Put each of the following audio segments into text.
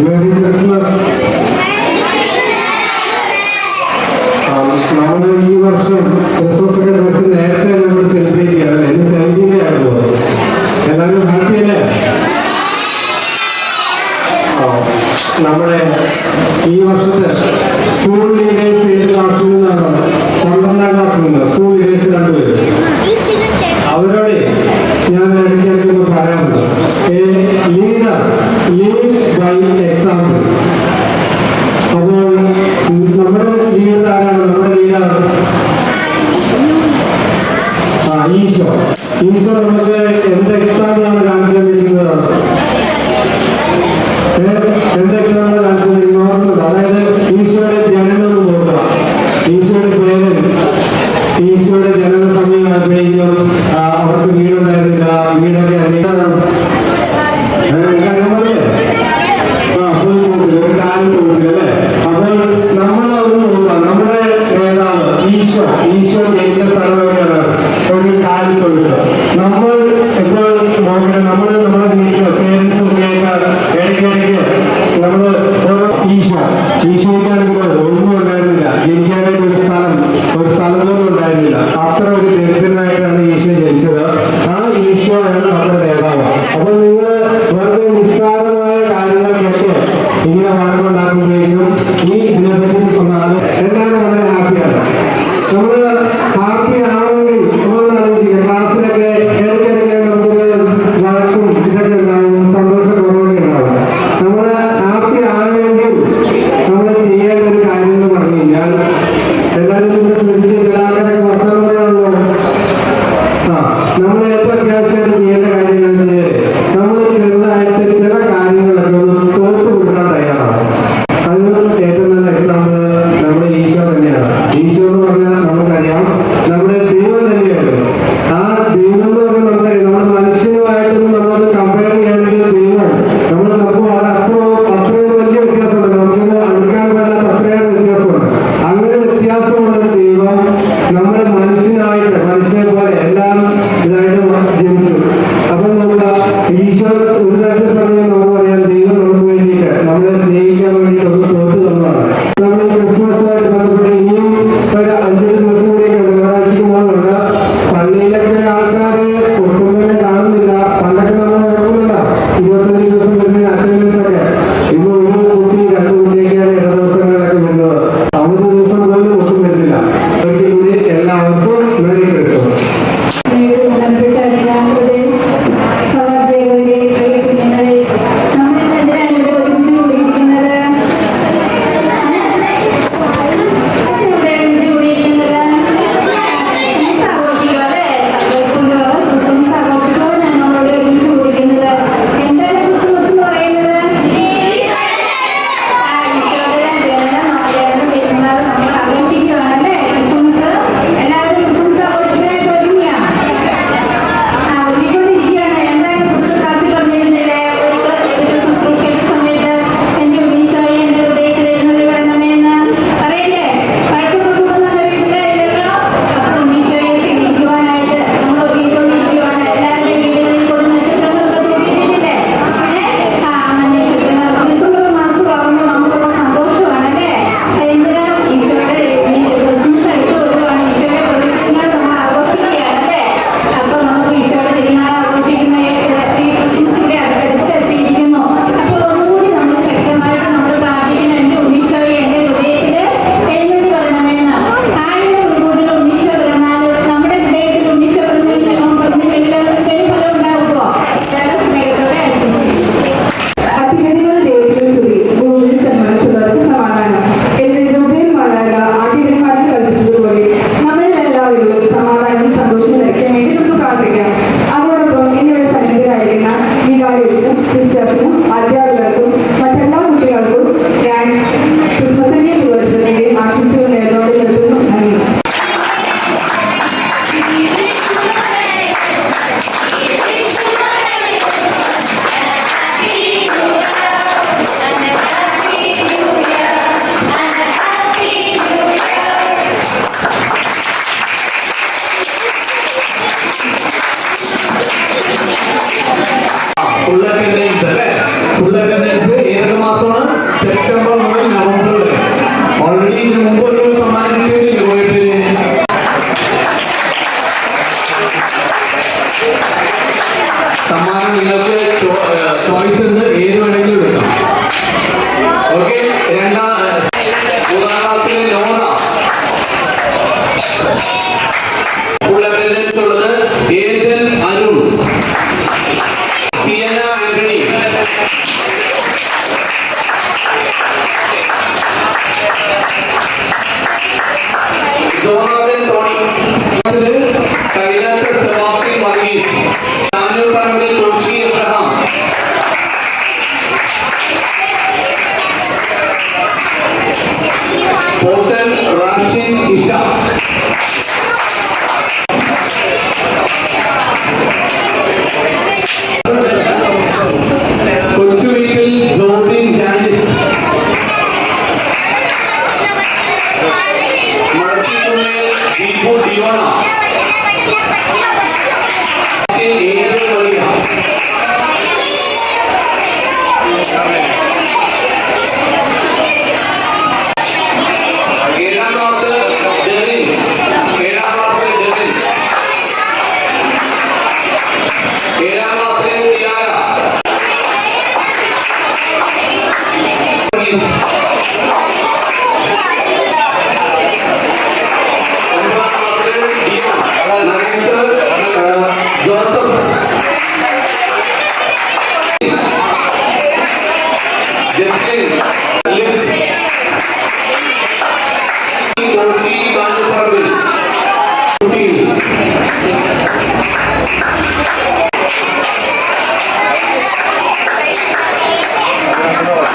Merry Christmas. നമ്മുടെ ഈ വർഷം ക്രിസ്മസ് ഒക്കെ കുറച്ച് നേരത്തെ നമ്മൾ സെലിബ്രേറ്റ് ചെയ്യാറല്ലേ? ഇന്ന് 17 ആകുമോ? എല്ലാവരും ഹാപ്പി അല്ലേ? നമ്മുടെ ഈ വർഷത്തെ സ്കൂൾ ലീഡേഴ്സ് ഏത് ക്ലാസ്സിൽ നിന്നാണ്? 12ാം ക്ലാസ്സിൽ നിന്ന് സ്കൂൾ ലീഡേഴ്സ് രണ്ടുപേരും. അവരോട് ഞാൻ ഇടയ്ക്കിടയ്ക്ക് പറയാറുണ്ട്, ലീഡർ ലീഡ്സ് ബൈ എക്സാമ്പിൾ. അപ്പോൾ നമ്മുടെ ലീഡർ ആരാണ്? നമ്മുടെ ലീഡർ ഈശോ. ഈശോ നമുക്ക് എന്ത് എക്സാമ്പിളാണ് കാണിച്ചു തന്നിരിക്കുന്നത്? എന്ത് എക്സാമ്പിളാണ് കാണിച്ചു തന്നിരിക്കുന്നത്? അതായത് ഈശോയുടെ ജനനം നോക്കുക. ഈശോയുടെ പേരൻസ് ഈശോയുടെ ജനന സമയമായപ്പോഴേക്കും അവർക്ക് വീടുണ്ടായിരുന്നില്ല. വീടൊക്കെ ഒരു കാലത്ത് കൊടുക്കുക അല്ലേ? അപ്പോൾ നമ്മളൊന്ന് നോക്കുക, നമ്മുടെ നേതാവ് ഈശോ ജനിച്ച സ്ഥലം എവിടെയാണ്? ഒരു കാലത്ത് കൊടുക്കുക. നമ്മൾ എപ്പോൾ നോക്കണം, നമ്മുടെ വീട്ടിലോ പേരൻസ് ഒക്കെ ആയിട്ട് ഇടയ്ക്കിടയ്ക്ക് നമ്മള് ഈശോയ്ക്കാണെങ്കിൽ ഒന്നും ഉണ്ടായിരുന്നില്ല, ജനിക്കാനായിട്ട് ഒരു സ്ഥലം പോലും ഉണ്ടായിരുന്നില്ല. അത്ര ഒരു ദരിദ്രനായിട്ടാണ് ഈശോ ജനിച്ചത്. ആ ഈശോയാണ് നമ്മുടെ നേതാവ്. അപ്പൊ നിങ്ങൾ വെറുതെ നിസ്സാരമായ കാര്യങ്ങൾക്കൊക്കെ ഇങ്ങനെ വഴക്കുണ്ടാക്കുമ്പോഴേക്കും ഈ ഇതിനെപ്പറ്റി എല്ലാവരും വളരെ ഹാപ്പിയാണ്. നമ്മള് ഹാപ്പി ആണെങ്കിൽ നമ്മളൊന്ന് ആലോചിക്കുക, ക്ലാസ്സിലൊക്കെ സമ്മാനം നിങ്ങൾക്ക് ചോയ്സ് ഉണ്ട്, ഏത് വേണമെങ്കിലും എടുക്കാം. ഓക്കെ, മൂന്നാം ക്ലാസ്സിലെ നോറ. ഫുൾ അറ്റൻഡൻസ് ഉള്ളത് Ethan Arun, Sienna Antony, Jonathan Tony, Kailath Sebastian Varghese, Thanur Parambil Thulasi Abraham, Pothan Rashin Isha, Kochuveettil Jobin Janis, മടക്കിക്കുമേൽ ദീപു ഡിയോണ, ഏജൽ മറിയ, ഏഴാം ക്ലാസ് ഡെറിൻ, ഏഴാം ക്ലാസ്സിലെ ഡെറിൻ, ഏഴാം ക്ലാസ്സിലെ ടിയാര, ഒൻപതാം ക്ലാസ്സിലെ Dion, ninth Joseph, Jaslin, Liz, Thulasi Thanur Parambil, കുട്ടി,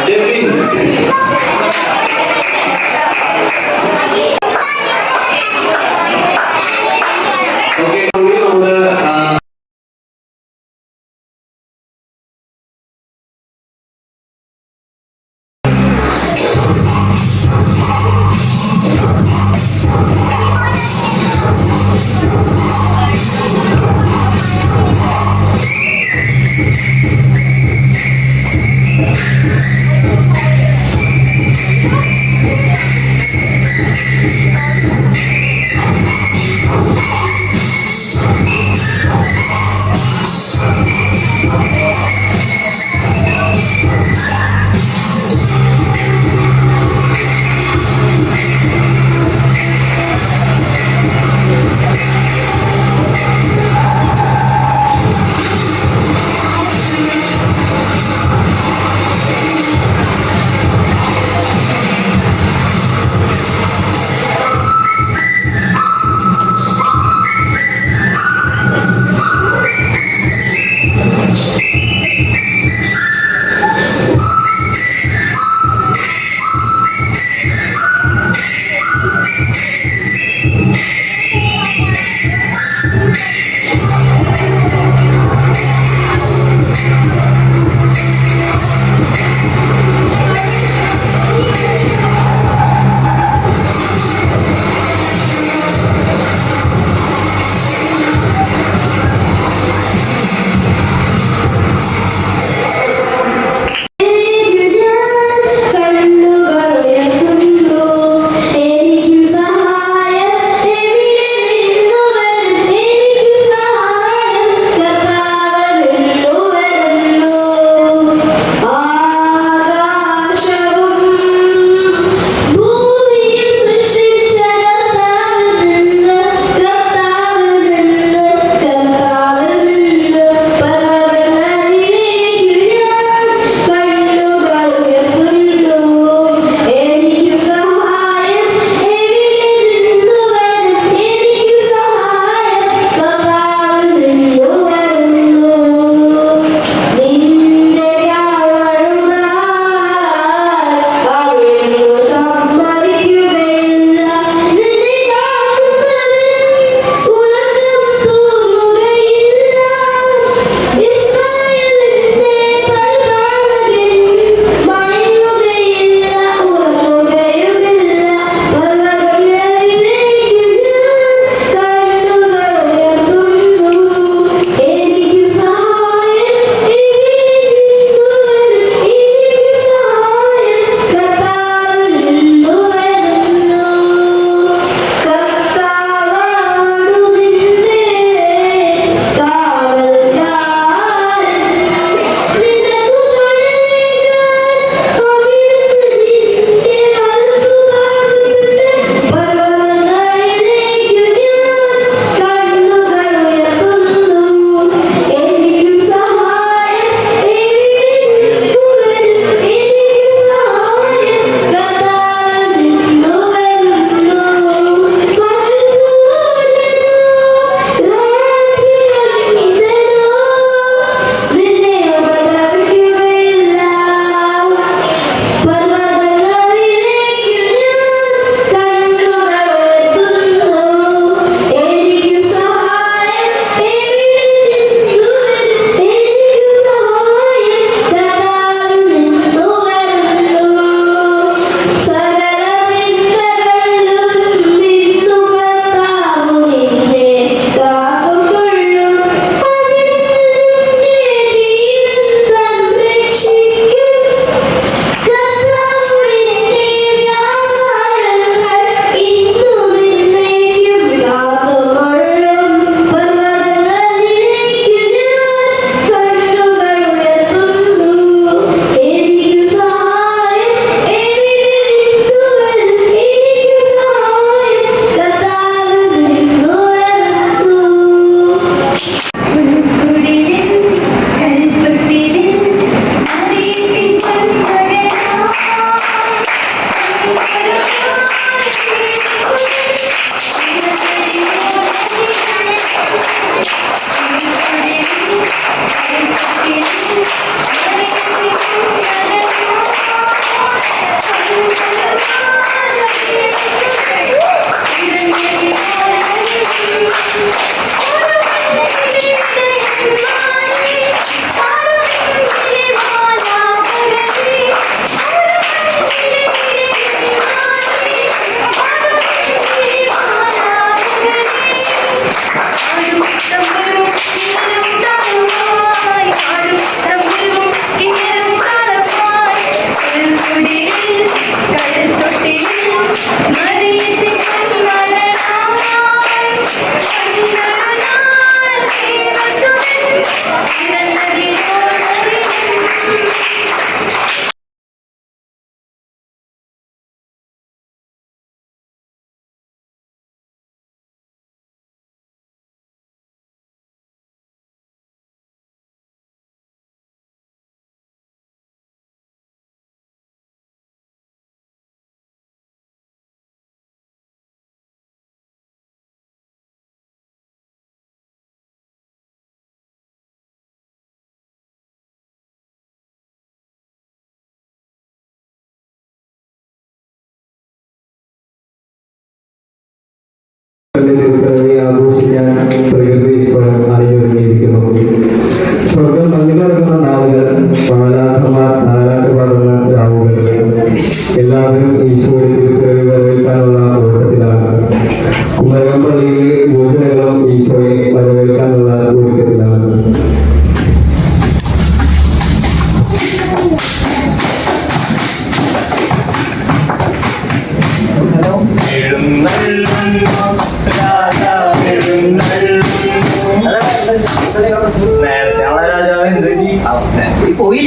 ഡെവിൻ,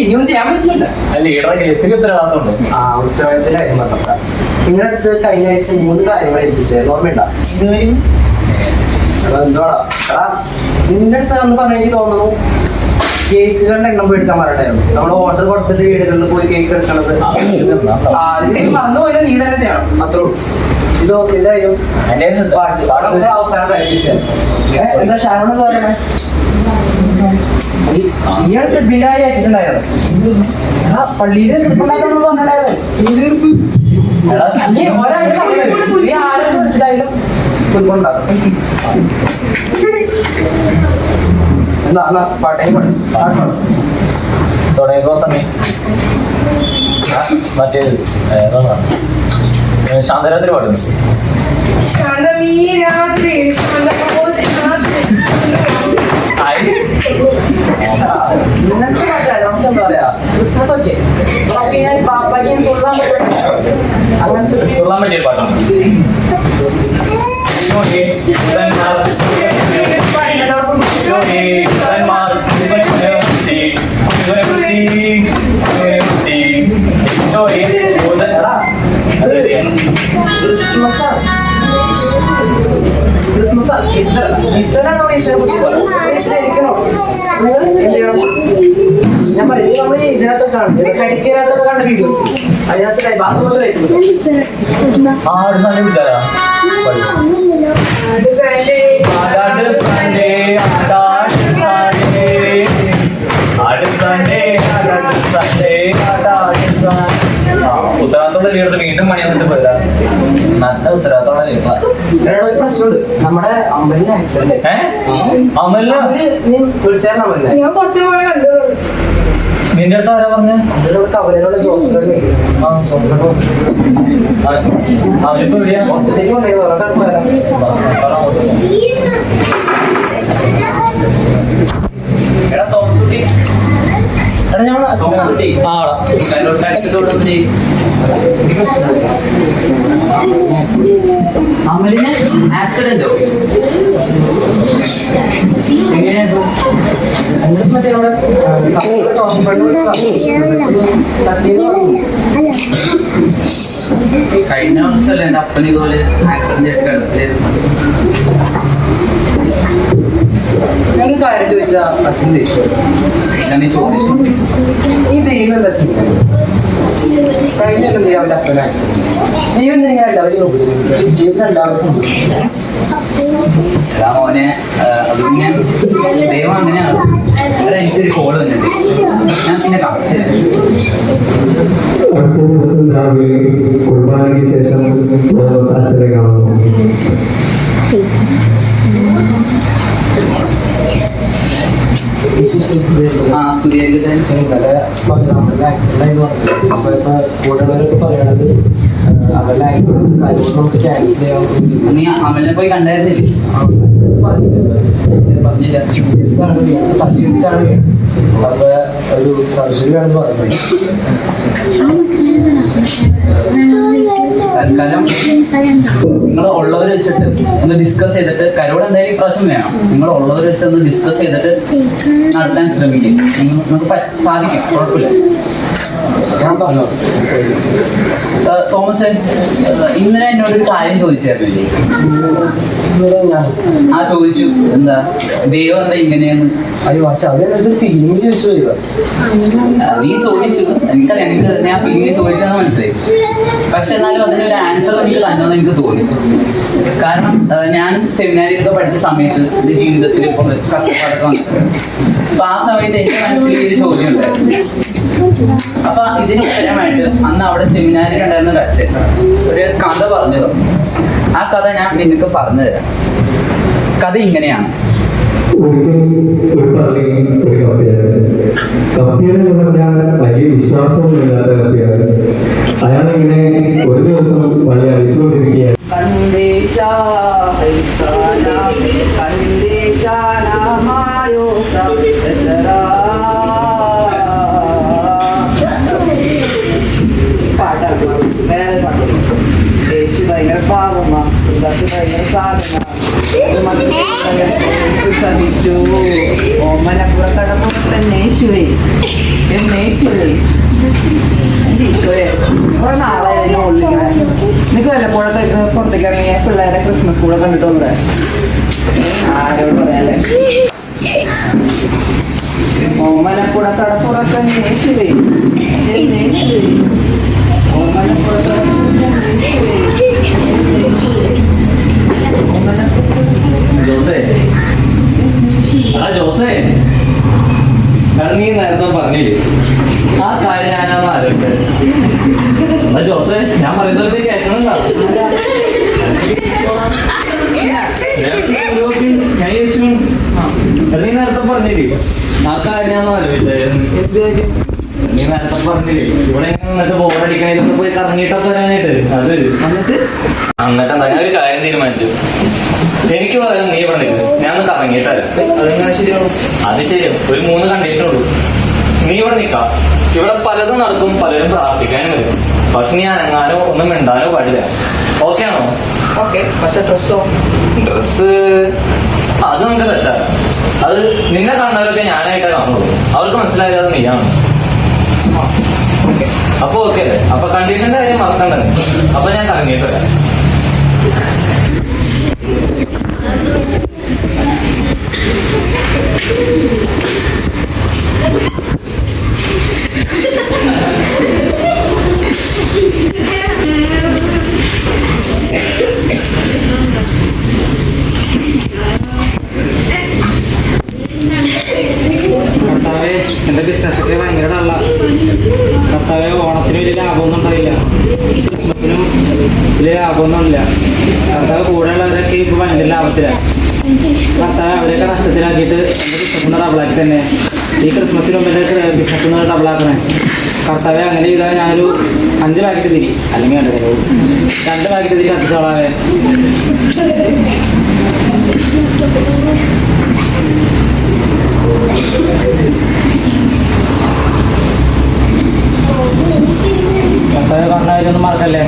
ഇനിയൊന്നും ചെയ്യാൻ പറ്റില്ല. ലീഡറൊക്കെ എത്തിരി ഉത്തരവാദിത്തമുണ്ടോ? ആ ഉത്തരവാദിത്തത്തിന്റെ കാര്യം പറഞ്ഞ നിങ്ങളുടെ അടുത്ത് കഴിഞ്ഞ ആഴ്ച 3 കാര്യങ്ങൾ ഏൽപ്പിച്ചത് ഓർമ്മയുണ്ട? എന്തുവാടാ എടാ നിന്റെ അടുത്ത് അന്ന് പറഞ്ഞ എനിക്ക് തോന്നുന്നു കേക്കുകളുടെ എണ്ണം പോയി എടുക്കാൻ പറഞ്ഞിട്ടായിരുന്നു. നമ്മൾ ഓർഡർ കൊടുത്തിട്ട് വീടുകളിൽ പോയി കേക്ക് എടുക്കണത്. ഇത് മറന്നു പോയാൽ നീ തന്നെ ചെയ്യണം, അത്രേ ഉള്ളൂ. ഇതോ ഇതായും അവസാനം പ്രാക്ടീസ് ചെയ്യാം. എന്താ ഷാരോണെന്ന് പറയണേ? ഇയാൾ ട്രിപ്പിലായി ആയിട്ടുണ്ടായിരുന്നു. ആ പള്ളിയിൽ ട്രിപ്പുണ്ടാക്കാന്ന് പറഞ്ഞിട്ടായിരുന്നു. ഒരാഴ്ച ആരും വിളിച്ചിട്ടായാലും ട്രിപ്പുണ്ടാകും. എന്താ പാട്ടേ പാട്ടോ തുടങ്ങിയപ്പോ സമയം മറ്റേത് ശാന്തരാത്രി പാടുന്നു. ഇന്നത്തെ പാട്ടാണ് നമുക്ക് എന്താ പറയാ ക്രിസ്മസ് ഒക്കെ പാപ്പാക്കും തുള്ളാൻ പറ്റും. അങ്ങനത്തെ തുള്ളാൻ പറ്റിയ പാട്ടാണ്. ക്രിസ്മസ് ഈസ്റ്ററാണ് നമ്മുടെ ഈസ്റ്ററെ കുറിച്ച് പറയുന്നത്. ഈസ്റ്റർ ഇരിക്കണോ നിങ്ങൾ എന്ത് ചെയ്യണം? ഞാൻ പറയും നമ്മൾ ഇതിനകത്തൊക്കെ കാണും, കരിക്കകത്തൊക്കെ കണ്ട വീഡിയോ അതിനകത്ത് ബാത്റൂമൊക്കെ കഴിക്കുന്നത്. ഉത്തരവാദിത്തമുള്ള ലീഡർ വീണ്ടും പണി വന്നിട്ട് പോയതാ. നല്ല ഉത്തരവാദിത്തമുള്ള ലീഡർ. ഒരു പ്രശ്നമുണ്ട്, നമ്മുടെ അമ്പലിന് ആക്സിഡന്റ്. അമലിന് നീ വിളിച്ചായിരുന്നു അമ്പലിനെ? ഞാൻ കുറച്ച് പോലെ കണ്ടുള്ളൂ. നിന്റെ അടുത്ത് ആരാ പറഞ്ഞ? കവലയിലുള്ള ജോസഫ് അവരിപ്പോ എവിടെയാ? ഹോസ്പിറ്റലിലേക്ക് കൊണ്ടുപോയി പോരാ. എടാ തോമസ് കുട്ടി, എടാ ഞാൻ കുട്ടി അമലിന് ആക്സിഡന്റോ? എങ്ങനെയാ? മറ്റേ നമ്മുടെ കഴിഞ്ഞ വർഷമല്ലേ എൻ്റെ അപ്പന് ഇതുപോലെ ആക്സിഡന്റ് ആയിട്ട് കിടപ്പിലായിരുന്നു. ഞാനൊരു കാര്യം ചോദിച്ചാ അച്ഛൻ ദേഷ്യം ഞാൻ നീ ചോദിച്ചു ഈ ദൈവം എന്താ ചെയ്യുന്നത്? കഴിഞ്ഞ അവന്റെ അപ്പന ദൈവം എന്തെങ്കിലും എല്ലാവരും ഉപദ്രവിക്കുക, ജീവിതം രണ്ടാമത് സംഭവിക്കും. എടാ മോനെ, അത് പിന്നെ ദൈവം അങ്ങനെയാണ്. ഇവിടെ എനിക്കൊരു കോള് വന്നിട്ട് ഞാൻ പിന്നെ കാണിച്ചു തരാം. അടുത്ത ദിവസം രാവിലെ കുർബാനയ്ക്ക് ശേഷം തോമസ് അച്ഛനെ കാണുന്നു. ആ സ്തുതിയായിരിക്കട്ടെ. കൂടെയുള്ളവരൊക്കെ പറയണത് അവരുടെ ആക്സിഡന്റ് കാര്യങ്ങൾ നമുക്ക് ക്യാൻസൽ ചെയ്യാം. നീ അമലിനെ പോയി കണ്ടായിരുന്നില്ലേ? പറഞ്ഞില്ല. ഒരു സർജറി ആണെന്ന് പറഞ്ഞത്. തൽക്കാലം നിങ്ങൾ ഉള്ളവർ വെച്ചിട്ട് ഒന്ന് ഡിസ്കസ് ചെയ്തിട്ട്, കരോട് എന്തായാലും ഇപ്രാവശ്യം വേണം. നിങ്ങൾ ഉള്ളവർ വെച്ച് ഒന്ന് ഡിസ്കസ് ചെയ്തിട്ട് നടത്താൻ ശ്രമിക്കും. നമുക്ക് സാധിക്കും, കുഴപ്പമില്ല. ഞാൻ പറഞ്ഞു തോമസ്, ഇന്നലെ എന്നോടൊരു കാര്യം ചോദിച്ചായിരുന്നില്ലേ? ആ ചോദിച്ചു, എന്താ ദൈവം എന്താ ഇങ്ങനെയെന്ന്. അയ്യോ അച്ഛാ, അതിനൊരു ഫീലിംഗ് ചോദിച്ചു പോയത്. നീ ചോദിച്ചു, എനിക്കറിയാം നിനക്ക് ഞാൻ ഫീലിംഗ് ചോദിച്ചതെന്ന് മനസ്സിലായി. പക്ഷെ എന്നാലും അതിനൊരു ആൻസർ എനിക്ക് തന്നെന്ന് എനിക്ക് തോന്നി. കാരണം ഞാൻ സെമിനാരിലൊക്കെ പഠിച്ച സമയത്ത് എൻ്റെ ജീവിതത്തിൽ ഇപ്പോൾ കഷ്ടപ്പാടൊക്കെ വന്നു. അപ്പൊ ആ സമയത്ത് എൻ്റെ മനസ്സിൽ ഒരു ചോദ്യം ഉണ്ടായിരുന്നു. അപ്പൊ ഇതിന് ഉത്തരമായിട്ട് അന്ന് അവിടെ സെമിനാരിൽ ഉണ്ടായിരുന്ന ഒരു അച്ഛൻ ഒരു കഥ പറഞ്ഞു തന്നു. ആ കഥ ഞാൻ നിനക്ക് പറഞ്ഞു തരാം. കഥ ഇങ്ങനെയാണ്. ഒരിക്കൽ ഒരു പള്ളിയിൽ ഒരു കപ്പിയെന്ന് പറഞ്ഞാൽ വലിയ വിശ്വാസമൊന്നുമില്ലാത്ത കപ്പിയാണ്. അയാളിങ്ങനെ ഒരു ദിവസം പള്ളി അഴിച്ചുകൊണ്ടിരിക്കുകയാണ്. ഭയങ്കര പാവമാ, ഭയങ്കര സാധന സഹിച്ചു, ഓമനപ്പുറത്തടപ്പുറത്ത് യേശുവേ യേശുവേ ഈശോയെ കുറെ നാളായിരുന്നു ഉള്ളിങ്ങനെ നിനക്ക് വല്ലപ്പോഴത്തേക്ക് പുറത്തേക്ക് ഇറങ്ങിയ പിള്ളേരെ ക്രിസ്മസ് കൂടെ കണ്ടിട്ട് വന്നേ ആരോട് പറയാല്ലേ ഓമനപ്പുറത്തടപ്പുറത്ത് യേശുവേ യേശുവേ ജോസേ ജോസേ നീ നേരത്തെ പറഞ്ഞില്ലേ ആ കാര്യം ഞാനൊന്ന് ആലോചിച്ചത് ജോസേ ഞാൻ പറയുന്നത് കേൾക്കണുണ്ടോ ഞാൻ യേശു നീ നേരത്തെ പറഞ്ഞില്ലേ ആ കാര്യം ഞാൻ ആലോചിച്ചത് നീ നേരത്തെ പറഞ്ഞില്ലേ ഇവിടെ എന്നിട്ട് ബോറടിക്കണ പോയി കറങ്ങിയിട്ടൊക്കെ വരാനായിട്ട് അത് എന്നിട്ട് എന്താ ഞാൻ ഒരു കാര്യം തീരുമാനിച്ചു എനിക്ക് പറയാം നീ ഇവിടെ നിൽക്കും ഞാൻ കറങ്ങിയിട്ടല്ല അതെങ്ങനെ ശരിയാവും? അത് ശരിയാവും ഒരു 3 കണ്ടീഷൻ ഉള്ളൂ നീ ഇവിടെ നിൽക്കാം ഇവിടെ പലതും നടക്കും പലരും പ്രാർത്ഥിക്കാനും വരും പക്ഷെ നീ അനങ്ങാനോ ഒന്നും മിണ്ടാനോ പാടില്ല ഓക്കെ ആണോ ഓക്കെ പക്ഷെ ഡ്രസ്സോ ഡ്രസ്സ് അത് നമുക്ക് സെറ്റാണ് അത് നിന്നെ കാണുന്നവരൊക്കെ ഞാനായിട്ടേ കാണുള്ളൂ അവർക്ക് മനസ്സിലായത് നീയാണ് അപ്പൊ ഓക്കെ അല്ലേ അപ്പൊ കണ്ടീഷന്റെ കാര്യം മറക്കണ്ടത് അപ്പൊ ഞാൻ കറങ്ങിയിട്ട് വരാം കർത്താവേ എന്റെ ബിസിനസ്സൊക്കെ ഭയങ്കര ഡള്ള. കർത്താവേ ഓണത്തിന് വലിയ ലാഭമൊന്നും ഉണ്ടായില്ല, ക്രിസ്മസിനും വലിയ ലാഭമൊന്നും ഇല്ല. കർത്താവ് കൂടെയുള്ളവരൊക്കെ ഇപ്പൊ ഭയങ്കര ലാഭത്തിലാണ്. കർത്താവ് അവരെയൊക്കെ നഷ്ടത്തിലാക്കിയിട്ട് എന്റെ ബിസിനസ്സിനെ ഡബിളാക്കി തന്നെ ഈ ക്രിസ്മസിന് മുമ്പ് എന്റെ ബിസിനസ്സിന് ഡബിളാക്കണേ. കർത്താവെ അങ്ങനെ ചെയ്താൽ ഞാനൊരു 5 പാക്കറ്റ് തിരി അല്ലെങ്കിൽ 2 പാക്കറ്റ് തിരി കത്തിച്ചോളാവേ. കർത്താവെ പറഞ്ഞ കാര്യമൊന്നും മറക്കല്ലേ.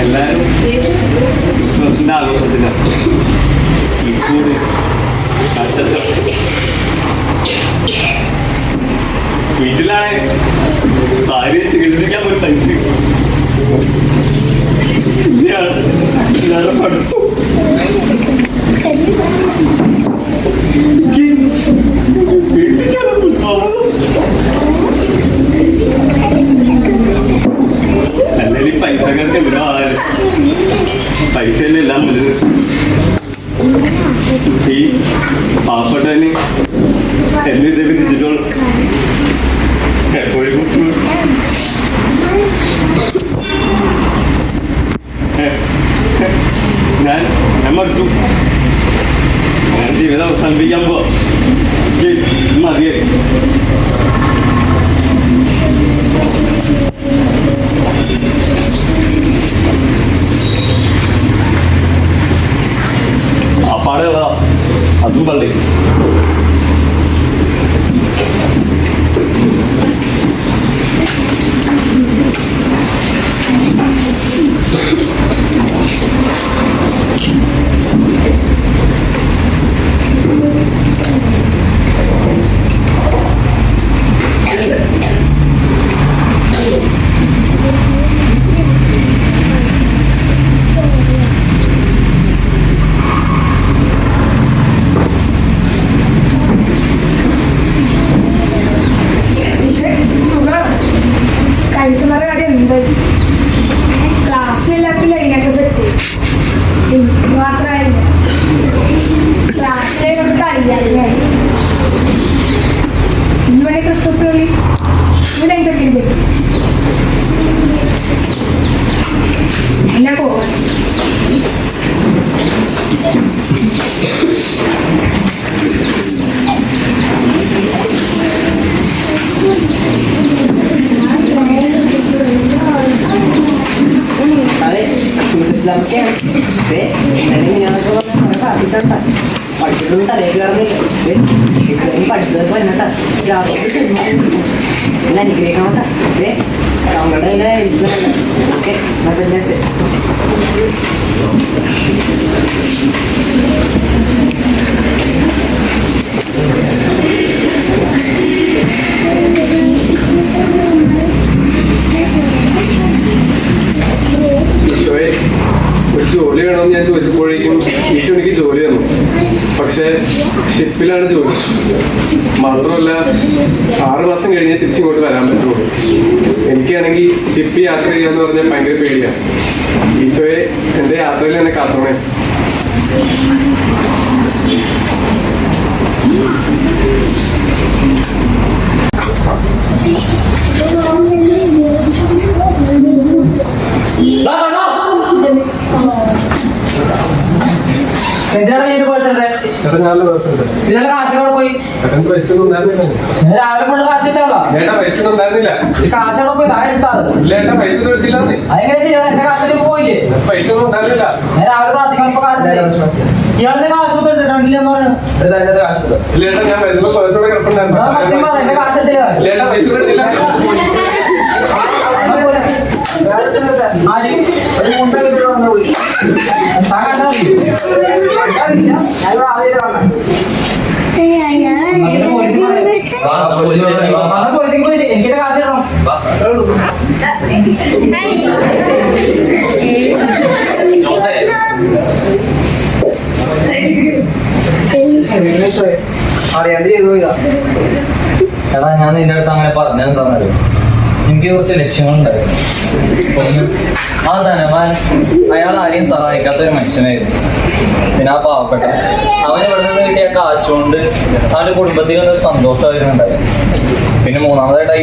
എല്ലാവരും ക്രിസ്മസിന്റെ ആഘോഷത്തിലാണ് ഇപ്പോൾ വീട്ടിലാണ് ഭാര്യ ചികിത്സിക്കാൻ ഒരു പൈസ എല്ലാവരും പഠിത്തു അല്ലെങ്കിൽ പൈസക്കാർക്ക് എവിടെ ആയാലും പൈസയല്ലേ എല്ലാം വലുത്. ഈ പാവപ്പെട്ടവന് എന്നെ ഡിജിറ്റൽ എപ്പോഴും ഞാൻ മടുത്തു. ഞാൻ ജീവിതം അവസാനിപ്പിക്കാൻ പോവാ. മതിയായി. അപ്പാടുകളാ അതും പള്ളി. ക്ലാസ്സിലെല്ലാവർക്കും ലൈനൊക്കെ സെറ്റ് എനിക്ക് മാത്രമായില്ല. ക്ലാസ്സിലേക്ക് കളിക്കാറില്ല. ഇന്നുവേണ്ടി ക്രിസ്മസ് കളി ഇവിടെ എന്തൊക്കെ എന്നാ പോകാൻ അതെ എക്സാമൊക്കെയാണ്. ഞാനൊക്കെ പറഞ്ഞ പ്രാർത്ഥിക്കണ്ട പഠിക്കുന്ന ഇതൊന്നും തലയിൽ കയറുന്നില്ല. നീ പഠിച്ചത് വന്നിട്ടാ രാത്രി അനുഗ്രഹിക്കണോട്ടാ. നമ്മുടെ ഓക്കെ മറ്റേ ഈശോയെ ഒരു ജോലി വേണമെന്ന് ഞാൻ ചോദിച്ചപ്പോഴേക്കും ഈശോ എനിക്ക് ജോലി തന്നു. പക്ഷേ ഷിപ്പിലാണ് ജോലി. മാത്രമല്ല 6 മാസം കഴിഞ്ഞേ തിരിച്ചിങ്ങോട്ട് വരാൻ പറ്റുള്ളൂ. എനിക്കാണെങ്കിൽ ഷിപ്പ് യാത്ര ചെയ്യാന്ന് പറഞ്ഞാൽ ഭയങ്കര പേടിയാണ്. ഈശോയെ എൻ്റെ യാത്രയിൽ എന്നെ കാത്തണേ. എന്തിനാണ് നീ പേഴ്സണേ ചേട്ടാ ഞാനുള്ള ദിവസം ഇതിന്റെ കാശോടെ പോയി ചേട്ടൻ പൈസ ഒന്നും ഉണ്ടായിരുന്നില്ല. രാവിലെ ഫുള്ള് കാശ് വെച്ചാണോ ചേട്ടാ പൈസ ഒന്നും ഉണ്ടായിരുന്നില്ല. ഈ കാശോടെ പോയി താഴെ എടുത്താൽ ഇല്ല ചേട്ടാ പൈസ ഒന്നും എടുത്തില്ലാന്നേ. അതെങ്ങനെ ശരിയാണ്? എന്റെ കാശിലേക്ക് പോയില്ലേ? പൈസ ഒന്നും ഉണ്ടായിരുന്നില്ല. ഞാൻ രാവിലെ പ്രാർത്ഥിക്കാൻ ഇപ്പൊ കാശ് ഇയാളുടെ കാശ് ഒന്നും എടുത്തിട്ടുണ്ടെന്ന് പറഞ്ഞു. ഇല്ല ചേട്ടാ ഞാൻ പൈസ പേഴ്സോടെ കിടപ്പുണ്ടായിരുന്നു. സത്യം പറഞ്ഞ എന്റെ കാശ് എടുത്തില്ല. ഇല്ല ചേട്ടാ പൈസ ഒന്നും എടുത്തില്ല. ഒരു മുണ്ട പോയി പോലീസിൽ എനിക്കെന്റെ കാശ് ഇടണം. അറിയാണ്ട് ചെയ്തു പോയതാ. എടാ ഞാൻ നിന്റെ അടുത്ത് അങ്ങനെ പറഞ്ഞെന്താന്നറിയോ, എനിക്ക് കുറച്ച് ലക്ഷ്യങ്ങളുണ്ടായിരുന്നു. ആ ധനവാൻ അയാൾ ആരെയും സഹായിക്കാത്ത ഒരു മനുഷ്യനായിരുന്നു. പിന്നെ ആ പാവപ്പെട്ട അവൻ ഇവിടെ നിന്ന് കിട്ടിയ കാശ് കൊണ്ട് അവൻ്റെ കുടുംബത്തിൽ ഒരു സന്തോഷമായിരുന്നു ഉണ്ടായിരുന്നു. പിന്നെ മൂന്നാമതായിട്ട് ആ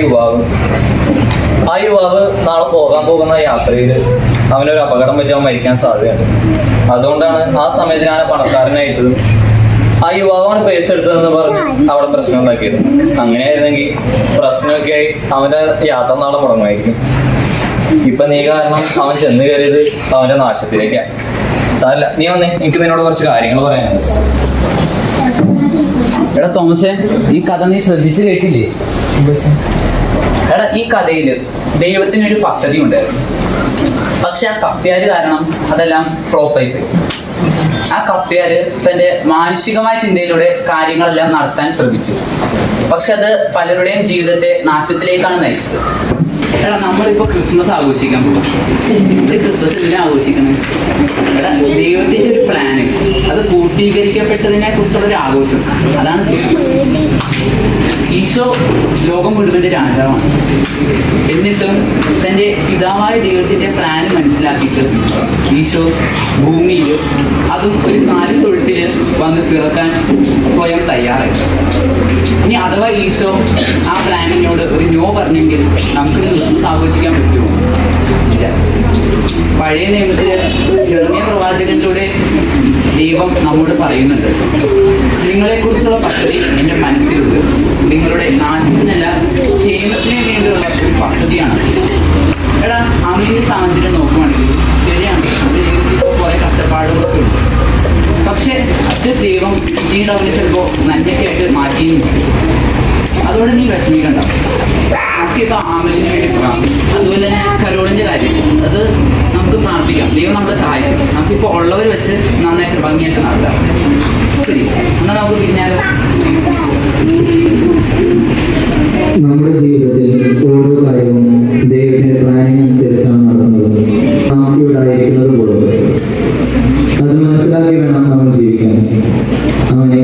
യുവാവ് നാളെ പോകാൻ പോകുന്ന യാത്രയിൽ അവനൊരു അപകടം പറ്റി അവൻ മരിക്കാൻ സാധ്യതയുണ്ട്. അതുകൊണ്ടാണ് ആ സമയത്ത് ഞാൻ പണക്കാരനെ അയച്ചത്. ആ യുവാവാണ് പൈസ എടുത്തതെന്ന് പറഞ്ഞ് അവിടെ പ്രശ്നം ഉണ്ടാക്കിയത്. അങ്ങനെയായിരുന്നെങ്കിൽ പ്രശ്നമൊക്കെ ആയി അവന്റെ യാത്ര നാളെ മുടങ്ങുമായിരിക്കും. ഇപ്പൊ നീ കാരണം അവൻ ചെന്ന് കയറിയത് അവന്റെ നാശത്തിലേക്കാണ്. സാരല്ല, നീ വന്നേ, എനിക്ക് നിന്നോട് കുറച്ച് കാര്യങ്ങൾ പറയാനുണ്ട്. എടാ തോമസേ, ഈ കഥ നീ ശ്രദ്ധിച്ച് കേട്ടില്ലേ? എടാ ഈ കഥയില് ദൈവത്തിനൊരു പദ്ധതി ഉണ്ടായിരുന്നു. പക്ഷെ ആ കപ്പ്യാര് കാരണം അതെല്ലാം ഫ്ലോപ്പായി പോയി. ആ കപ്പ്യാര് തന്റെ മാനുഷികമായ ചിന്തയിലൂടെ കാര്യങ്ങളെല്ലാം നടത്താൻ ശ്രമിച്ചു. പക്ഷെ അത് പലരുടെയും ജീവിതത്തെ നാശത്തിലേക്കാണ് നയിച്ചത്. എടാ നമ്മളിപ്പോ ക്രിസ്മസ് ആഘോഷിക്കാൻ പോകും. ക്രിസ്മസ് എന്തിനാ ആഘോഷിക്കണം? എടാ ദൈവത്തിന്റെ ഒരു പ്ലാന് അത് പൂർത്തീകരിക്കപ്പെട്ടതിനെ കുറിച്ചുള്ള ഒരു ആഘോഷം, അതാണ് ക്രിസ്മസ്. ഈശോ ലോകം മുഴുവൻ്റെ രാജാവാണ്. എന്നിട്ടും തൻ്റെ പിതാവായ ദൈവത്തിൻ്റെ പ്ലാൻ മനസ്സിലാക്കിയിട്ട് ഈശോ ഭൂമിയിൽ, അതും ഒരു കാലിത്തൊഴുത്തിൽ വന്ന് പിറക്കാൻ സ്വയം തയ്യാറായി. ഇനി അഥവാ ഈശോ ആ പ്ലാനിനോട് ഒരു നോ പറഞ്ഞെങ്കിൽ നമുക്ക് ക്രിസ്മസ് ആഘോഷിക്കാൻ പറ്റുമോ? ഇല്ല. പഴയ നിയമത്തിൽ ജെറമ്യ പ്രവാചകനിലൂടെ ദൈവം നമ്മോട് പറയുന്നുണ്ട്, നിങ്ങളെക്കുറിച്ചുള്ള പദ്ധതി എൻ്റെ മനസ്സിലുണ്ട്. നിങ്ങളുടെ നാശത്തിനല്ല ക്ഷേമത്തിന് വേണ്ടിയുള്ള ഒരു പദ്ധതിയാണ്. എടാ അമ്മയുടെ സാഹചര്യം നോക്കുവാണെങ്കിൽ ശരിയാണ്, ഇപ്പോൾ കുറേ കഷ്ടപ്പാടുകളൊക്കെ ഉണ്ട്. പക്ഷെ അത് ദൈവം പിന്നീട് അവന് ചിലപ്പോൾ നന്മയ്ക്കായിട്ട് മാറ്റിയും. അതുകൊണ്ട് നീ വിഷമിക്കണ്ട. നമുക്കിപ്പോൾ ആമലിന് വേണ്ടി പ്രാർത്ഥിക്കും. അതുപോലെ തന്നെ കരോളിൻ്റെ കാര്യം അത് നമുക്ക് പ്രാർത്ഥിക്കാം. ദൈവം നമ്മളെ സഹായിക്കും. നമുക്കിപ്പോൾ ഉള്ളവർ വെച്ച് നന്നായിട്ട് ഭംഗിയായിട്ട് നടത്താം. ശരി, എന്നാൽ നമുക്ക് പിന്നാലെ നമ്മുടെ ജീവിതത്തിൽ ഓരോ കാര്യവും ദൈവത്തിന്റെ പ്ലാനിങ് അനുസരിച്ചാണ് നടക്കുന്നത്. നാം ഇവിടെ ആയിരിക്കുന്നത് പോലും അത് മനസ്സിലാക്കി വേണം നമ്മൾ ജീവിക്കാൻ. അവനെ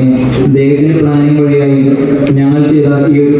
ദൈവത്തിന്റെ പ്ലാനിങ് വഴിയായി ഞങ്ങൾ ചെയ്ത ഈ ഒരു